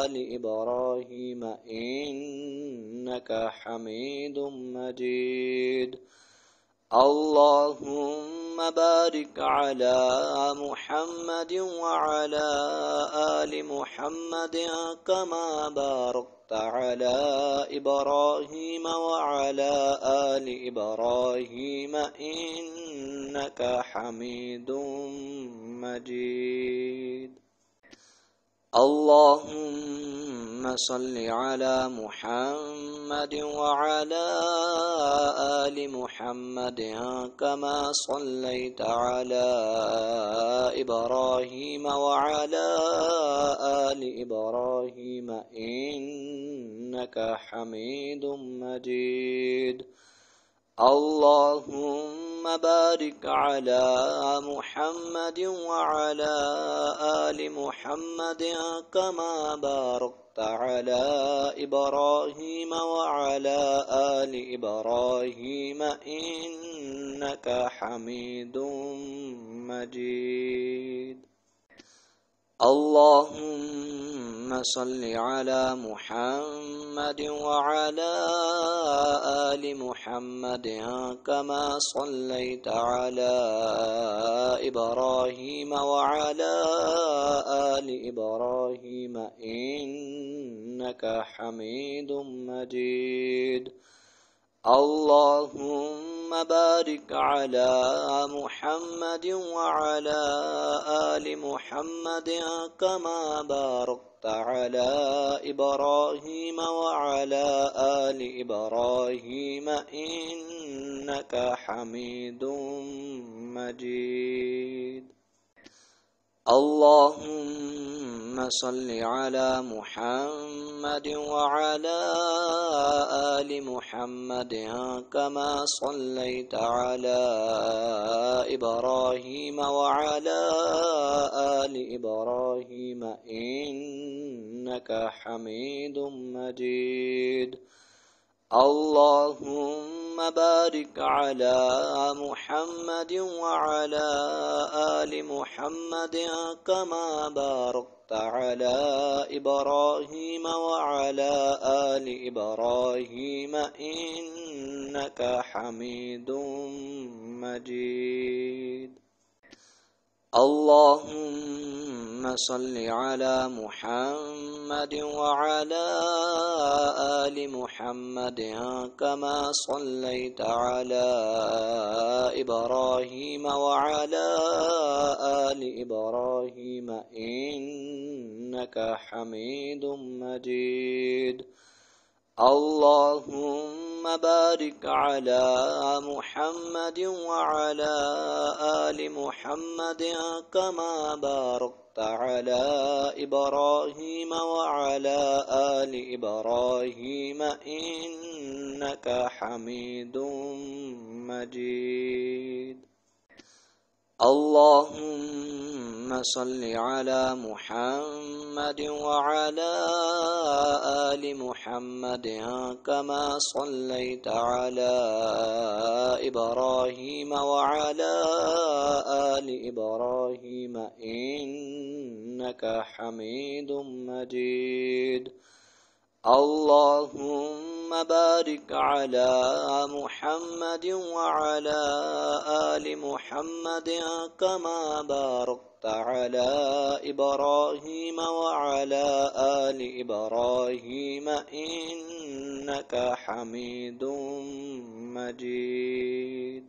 آل إبراهيم إنك حميد مجيد. اللهم بارك على محمد وعلى آل محمد كما باركت على إبراهيم وعلى آل إبراهيم إنك حميد مجيد. اللهم صل على محمد وعلى آل محمد كما صليت على إبراهيم وعلى آل إبراهيم إنك حميد مجيد. اللهم بارك على محمد وعلى آل محمد كما باركت على إبراهيم وعلى آل إبراهيم إنك حميد مجيد. اللهم صل على محمد وعلى آل محمد كما صليت على إبراهيم وعلى آل إبراهيم إنك حميد مجيد. اللهم بارك على محمد وعلى آل محمد كما باركت على إبراهيم وعلى آل إبراهيم إنك حميد مجيد. اللهم صل على محمد وعلى آل محمد كما صليت على إبراهيم وعلى آل إبراهيم إنك حميد مجيد. اللهم بارك على محمد وعلى آل محمد كما باركت على إبراهيم وعلى آل إبراهيم إنك حميد مجيد. اللهم صل على محمد وعلى آل محمد كما صليت على إبراهيم وعلى آل إبراهيم إنك حميد مجيد. اللهم بارك على محمد وعلى آل محمد كما باركت على إبراهيم وعلى آل إبراهيم إنك حميد مجيد. اللهم صل على محمد وعلى آل محمد كما صليت على إبراهيم وعلى آل إبراهيم إنك حميد مجيد. اللهم بارك على محمد وعلى آل محمد كما باركت على إبراهيم وعلى آل إبراهيم إنك حميد مجيد.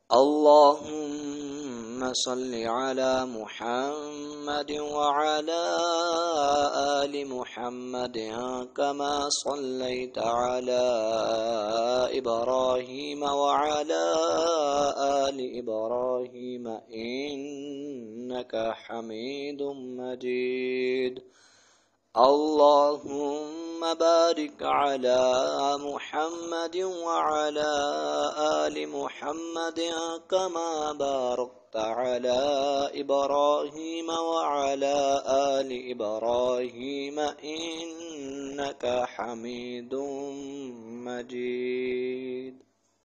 اللهم صل على محمد وعلى آل محمد كما صليت على إبراهيم وعلى آل إبراهيم إنك حميد مجيد. اللهم بارك على محمد وعلى آل محمد كما باركت على إبراهيم وعلى آل إبراهيم إنك حميد مجيد.